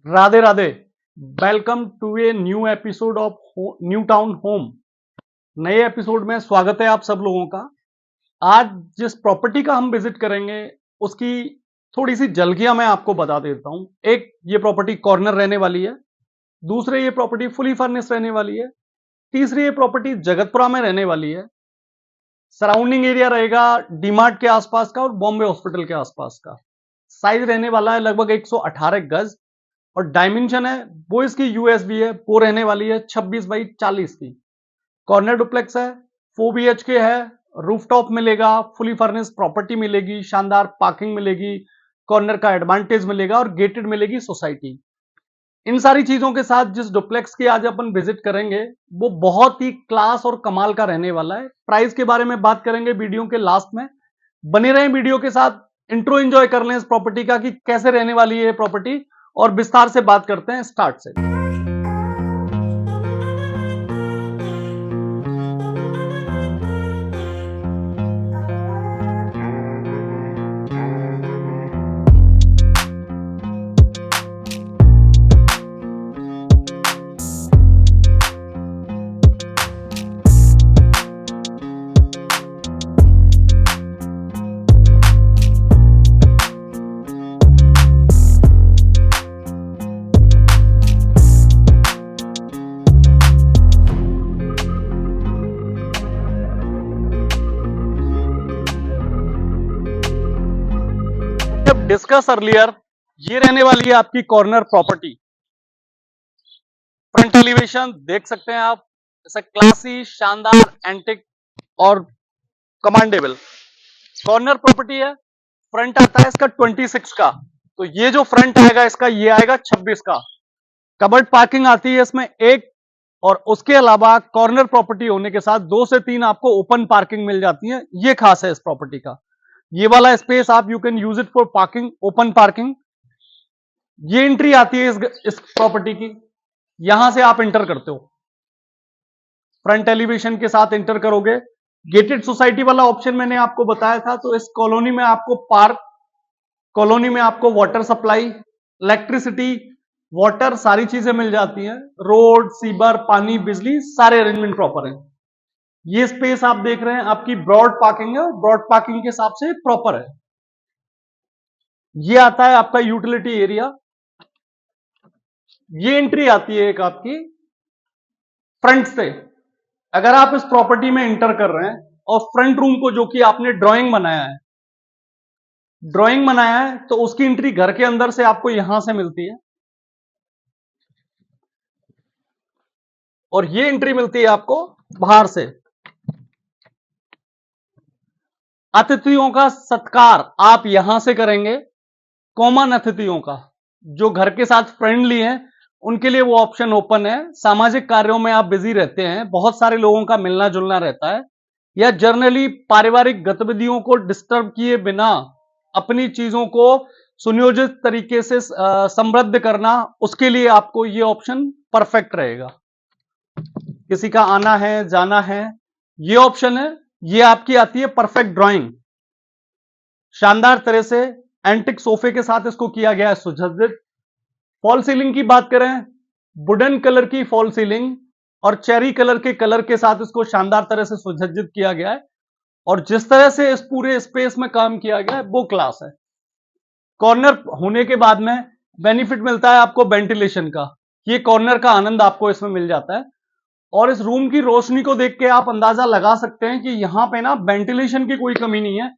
Radhe Radhe. Welcome to a new episode of new town home. नए एपिसोड में स्वागत है आप सब लोगों का। आज जिस प्रॉपर्टी का हम विजिट करेंगे उसकी थोड़ी सी झलकियां मैं आपको बता देता हूं। एक, ये प्रॉपर्टी कॉर्नर रहने वाली है। दूसरे, ये प्रॉपर्टी फुली फर्निश्ड रहने वाली है। तीसरी, ये प्रॉपर्टी जगतपुरा में रहने वाली है। सराउंडिंग एरिया रहेगा डीमार्ट के आसपास का और बॉम्बे हॉस्पिटल के आसपास का। साइज रहने वाला है लगभग 118 गज और डायमेंशन है वो इसकी यूएसबी है, वो रहने वाली है 26x40 की। कॉर्नर डुप्लेक्स है, 4 BHK है, रूफटॉप मिलेगा, फुली फर्निश्ड प्रॉपर्टी मिलेगी, शानदार पार्किंग मिलेगी, कॉर्नर का एडवांटेज मिलेगा और गेटेड मिलेगी सोसाइटी। इन सारी चीजों के साथ जिस डुप्लेक्स की आज अपन विजिट करेंगे वो बहुत ही क्लास और कमाल का रहने वाला है। प्राइस के बारे में बात करेंगे वीडियो के लास्ट में। बने रहें वीडियो के साथ, इंट्रो एंजॉय कर लें इस प्रॉपर्टी का कि कैसे रहने वाली है ये प्रॉपर्टी, और विस्तार से बात करते हैं स्टार्ट से। डिस्कस अर्लियर, ये रहने वाली है आपकी कॉर्नर प्रॉपर्टी। फ्रंट एलिवेशन देख सकते हैं आप, ऐसा क्लासी, शानदार, एंटिक और कमांडेबल कॉर्नर प्रॉपर्टी है। फ्रंट आता है इसका 26 का, तो ये जो फ्रंट आएगा इसका, ये आएगा 26 का। कबर्ड पार्किंग आती है इसमें एक, और उसके अलावा कॉर्नर प्रॉपर्टी होने के साथ 2 से 3 आपको ओपन पार्किंग मिल जाती है। ये खास है इस प्रॉपर्टी का। ये वाला स्पेस आप you can use it for parking, open parking. ये एंट्री आती है इस प्रॉपर्टी की, यहां से आप इंटर करते हो, फ्रंट एलिवेशन के साथ इंटर करोगे। गेटेड सोसाइटी वाला ऑप्शन मैंने आपको बताया था। तो इस कॉलोनी में आपको पार्क, कॉलोनी में आपको वाटर सप्लाई, इलेक्ट्रिसिटी, वाटर, सारी चीजें मिल जाती हैं। रोड, सीवर, पानी, बिजली, सारे अरेंजमेंट प्रॉपर हैं। ये स्पेस आप देख रहे हैं आपकी ब्रॉड पार्किंग है, ब्रॉड पार्किंग के हिसाब से प्रॉपर है। ये आता है आपका यूटिलिटी एरिया। ये एंट्री आती है एक आपकी फ्रंट से। अगर आप इस प्रॉपर्टी में इंटर कर रहे हैं और फ्रंट रूम को, जो कि आपने ड्राइंग बनाया है, तो उसकी एंट्री घर के अंदर से आपको यहां से मिलती है, और ये एंट्री मिलती है आपको बाहर से। अतिथियों का सत्कार आप यहां से करेंगे। कॉमन अतिथियों का, जो घर के साथ फ्रेंडली हैं, उनके लिए वो ऑप्शन ओपन है। सामाजिक कार्यों में आप बिजी रहते हैं, बहुत सारे लोगों का मिलना जुलना रहता है, या जर्नली पारिवारिक गतिविधियों को डिस्टर्ब किए बिना अपनी चीजों को सुनियोजित तरीके से समृद्ध करना, उसके लिए आपको ये ऑप्शन परफेक्ट रहेगा। किसी का आना है, जाना है, ये ऑप्शन है। ये आपकी आती है परफेक्ट ड्राइंग। शानदार तरह से एंटिक सोफे के साथ इसको किया गया है सुसज्जित। फॉल सीलिंग की बात करें, वुडन कलर की फॉल सीलिंग और चेरी कलर के साथ इसको शानदार तरह से सुसज्जित किया गया है। और जिस तरह से इस पूरे स्पेस में काम किया गया है वो क्लास है। कॉर्नर होने के बाद में बेनिफिट मिलता है आपको वेंटिलेशन का। ये कॉर्नर का आनंद आपको इसमें मिल जाता है। और इस रूम की रोशनी को देख के आप अंदाजा लगा सकते हैं कि यहां पे ना वेंटिलेशन की कोई कमी नहीं है।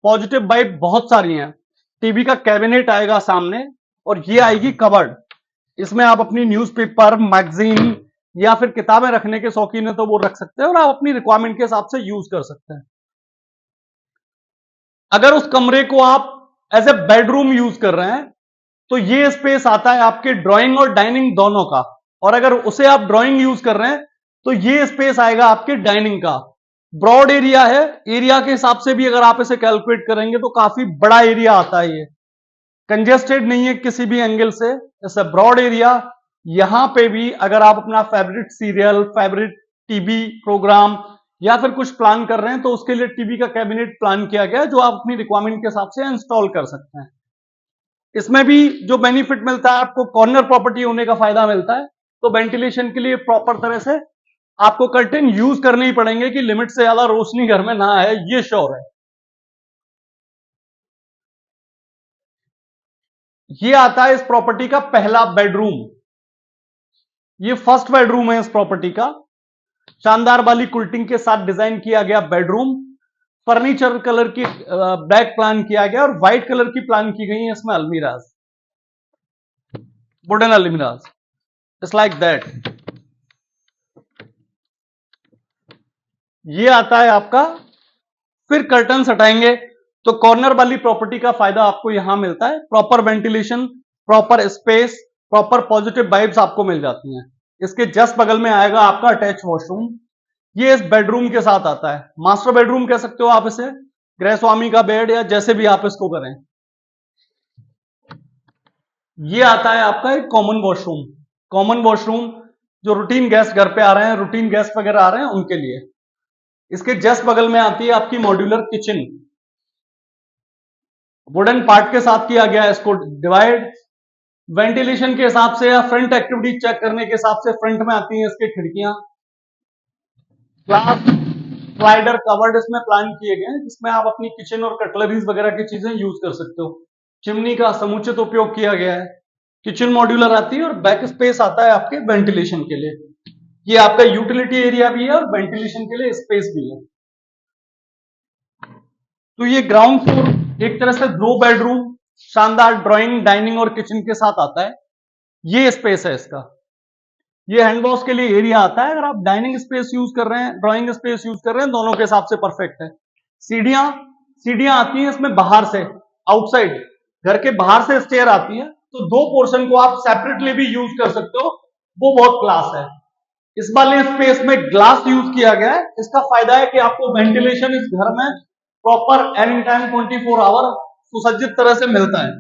पॉजिटिव वाइब बहुत सारी हैं। टीवी का कैबिनेट आएगा सामने, और ये आएगी कबर्ड। इसमें आप अपनी न्यूज़पेपर, मैगजीन या फिर किताबें रखने के शौकीन है तो वो रख सकते हैं, और आप अपनी रिक्वायरमेंट के हिसाब से यूज कर सकते हैं। अगर उस कमरे को आप एज ए बेडरूम यूज कर रहे हैं तो ये स्पेस आता है आपके ड्राइंग और डाइनिंग दोनों का। और अगर उसे आप ड्राइंग यूज कर रहे हैं तो ये स्पेस आएगा आपके डाइनिंग का। ब्रॉड एरिया है, एरिया के हिसाब से भी अगर आप इसे कैलकुलेट करेंगे तो काफी बड़ा एरिया आता है। ये कंजेस्टेड नहीं है किसी भी एंगल से, जैसे ब्रॉड एरिया। यहां पे भी अगर आप अपना favourite serial, favourite TV programme या फिर कुछ प्लान कर रहे हैं तो उसके लिए टीवी का कैबिनेट प्लान किया गया है, जो आप अपनी रिक्वायरमेंट के हिसाब से इंस्टॉल कर सकते हैं। इसमें भी जो बेनिफिट मिलता है आपको, कॉर्नर प्रॉपर्टी होने का फायदा मिलता है, तो वेंटिलेशन के लिए प्रॉपर तरह से आपको कर्टेन यूज करने ही पड़ेंगे कि लिमिट से ज्यादा रोशनी घर में ना आए, ये श्योर है। ये आता है इस प्रॉपर्टी का पहला बेडरूम। ये फर्स्ट बेडरूम है इस प्रॉपर्टी का। शानदार वाली कुल्टिंग के साथ डिजाइन किया गया बेडरूम। फर्नीचर कलर की बैक प्लान किया गया और व्हाइट कलर की प्लान की गई है इसमें almirahs, wooden almirahs, just like that. ये आता है आपका, फिर कर्टन हटाएंगे तो कॉर्नर वाली प्रॉपर्टी का फायदा आपको यहां मिलता है। Proper ventilation, proper space, proper positive vibes आपको मिल जाती हैं। इसके जस्ट बगल में आएगा आपका अटैच वॉशरूम। ये इस बेडरूम के साथ आता है। मास्टर बेडरूम कह सकते हो आप इसे, गृह स्वामी का बेड, या जैसे भी आप इसको करें। ये आता है आपका एक कॉमन वॉशरूम। कॉमन वॉशरूम जो रूटीन गेस्ट घर पे आ रहे हैं, रूटीन गेस्ट वगैरह आ रहे हैं उनके लिए। इसके जस्ट बगल में आती है आपकी मॉड्यूलर किचन। वुडन पार्ट के साथ किया गया है इसको डिवाइड। वेंटिलेशन के हिसाब से या फ्रंट एक्टिविटी चेक करने के हिसाब से फ्रंट में आती हैं इसकी खिड़कियां। ग्लास स्लाइडर कवर्ड इसमें प्लान किए गए हैं, जिसमें आप अपनी किचन और कटलरीज वगैरह की चीजें यूज कर सकते हो। चिमनी का समुचित उपयोग किया गया है। किचन मॉड्यूलर आती है और बैक स्पेस आता है आपके वेंटिलेशन के लिए। ये आपका यूटिलिटी एरिया भी है और वेंटिलेशन के लिए स्पेस भी है। तो ये ग्राउंड फ्लोर एक तरह से 2 बेडरूम, शानदार ड्राइंग, डाइनिंग और किचन के साथ आता है। ये स्पेस है इसका। ये हैंड वॉश के लिए एरिया आता है। अगर आप डाइनिंग स्पेस यूज कर रहे हैं, ड्राइंग स्पेस यूज कर रहे हैं, दोनों के हिसाब से परफेक्ट है। सीढ़ियां सीढ़ियां आती हैं इसमें बाहर से, आउटसाइड, घर के बाहर से स्टेयर आती है, तो 2 पोर्शन को आप सेपरेटली भी यूज कर सकते हो, वो बहुत क्लास है। इस वाले स्पेस में ग्लास यूज किया गया है। इसका फायदा है कि आपको वेंटिलेशन इस घर में प्रॉपर एनी टाइम 24 आवर सुसज्जित तरह से मिलता है।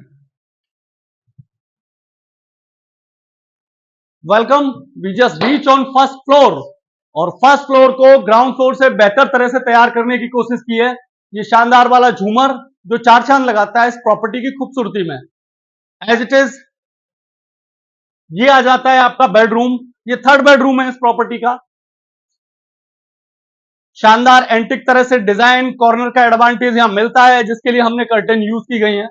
Welcome, we just reach on first floor, और फर्स्ट फ्लोर को ग्राउंड फ्लोर से बेहतर तरह से तैयार करने की कोशिश की है। ये शानदार वाला झूमर जो 4 चांद लगाता है इस प्रॉपर्टी की खूबसूरती में। एज इट इज ये आ जाता है आपका बेडरूम। ये थर्ड बेडरूम है इस प्रॉपर्टी का। शानदार एंटिक तरह से डिजाइन, कॉर्नर का एडवांटेज यहां मिलता है, जिसके लिए हमने कर्टेन यूज की गई है।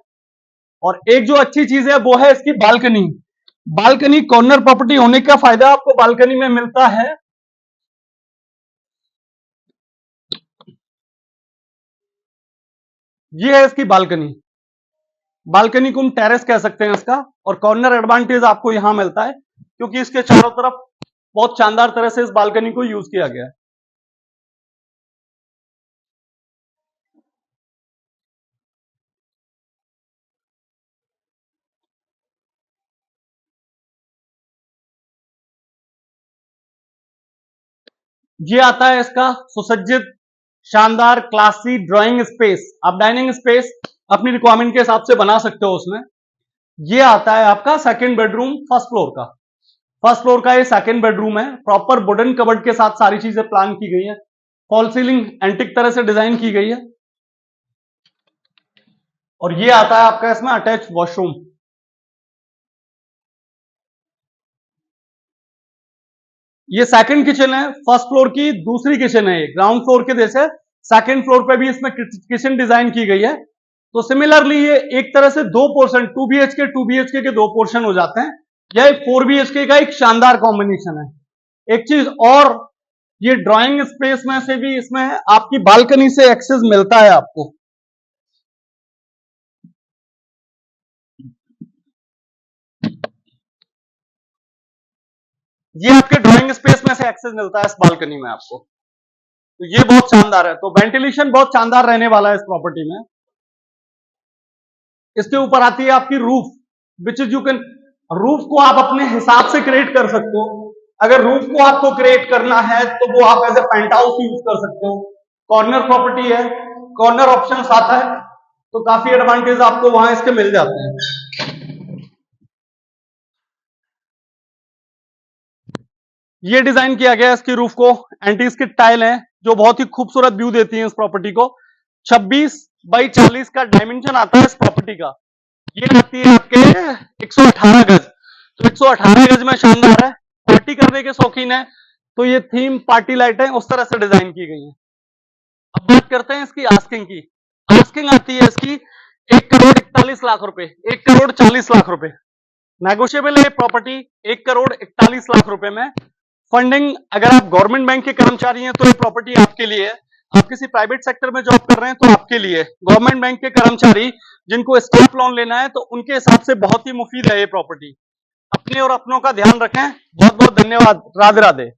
और एक जो अच्छी चीज है वो है इसकी बालकनी। बालकनी कॉर्नर प्रॉपर्टी होने का फायदा आपको बालकनी में मिलता है। ये है इसकी बालकनी। बालकनी को हम टेरेस कह सकते हैं इसका। और कॉर्नर एडवांटेज आपको यहां मिलता है क्योंकि इसके चारों तरफ बहुत शानदार तरह से इस बालकनी को यूज किया गया है। ये आता है इसका सुसज्जित, शानदार, क्लासी ड्राइंग स्पेस। आप डाइनिंग स्पेस अपनी रिक्वायरमेंट के हिसाब से बना सकते हो उसमें। ये आता है आपका सेकंड बेडरूम फर्स्ट फ्लोर का। फर्स्ट फ्लोर का ये सेकंड बेडरूम है। प्रॉपर वुडन कबर्ड के साथ सारी चीजें प्लान की गई है। फॉल सीलिंग एंटिक तरह से डिजाइन की गई है। और ये आता है आपका इसमें अटैच वॉशरूम। ये सेकंड किचन है, फर्स्ट फ्लोर की दूसरी किचन है। ये ग्राउंड फ्लोर के जैसे सेकंड फ्लोर पे भी इसमें किचन डिजाइन की गई है। तो सिमिलरली ये एक तरह से 2 पोर्शन, 2 BHK के 2 पोर्शन हो जाते हैं। यह एक 4 BHK का एक शानदार कॉम्बिनेशन है। एक चीज और, ये ड्राइंग स्पेस में से भी इसमें आपकी बालकनी से एक्सेस मिलता है आपको। ये आपके ड्राइंग स्पेस में से एक्सेस मिलता है इस बालकनी में आपको। तो ये बहुत शानदार है। तो वेंटिलेशन बहुत शानदार रहने वाला है इस प्रॉपर्टी में। इसके ऊपर आती है आपकी roof, which is you can, roof को आप अपने हिसाब से क्रिएट कर सकते हो। अगर रूफ को आपको क्रिएट करना है तो वो आप as a penthouse use कर सकते हो। कॉर्नर प्रॉपर्टी है, कॉर्नर ऑप्शन आता है, तो काफी एडवांटेज आपको वहां इसके मिल जाते हैं। ये डिजाइन किया गया है इसकी रूफ को। एंटी स्किड टाइल है जो बहुत ही खूबसूरत व्यू देती है इस प्रॉपर्टी को। 26 बाई 40 का डायमेंशन आता है इस प्रॉपर्टी का। ये आती है आपके 118 गज। तो 118 गज में शानदार है, पार्टी करने के शौकीन है तो ये थीम पार्टी लाइटें उस तरह से डिजाइन की गई हैं। अब बात करते हैं इसकी आस्किंग की। आस्किंग आती है इसकी 1,41,00,000 रुपए, 1,40,00,000 रुपए। नेगोशिएबल है प्रॉपर्टी 1,41,00,000 रुपए में। फंडिंग, अगर आप गवर्नमेंट बैंक के कर्मचारी हैं तो ये प्रॉपर्टी आपके लिए है। आप किसी प्राइवेट सेक्टर में जॉब कर रहे हैं तो आपके लिए। गवर्नमेंट बैंक के कर्मचारी जिनको स्टाफ लोन लेना है तो उनके हिसाब से बहुत ही मुफीद है ये प्रॉपर्टी। अपने और अपनों का ध्यान रखें। बहुत बहुत धन्यवाद। राधे राधे।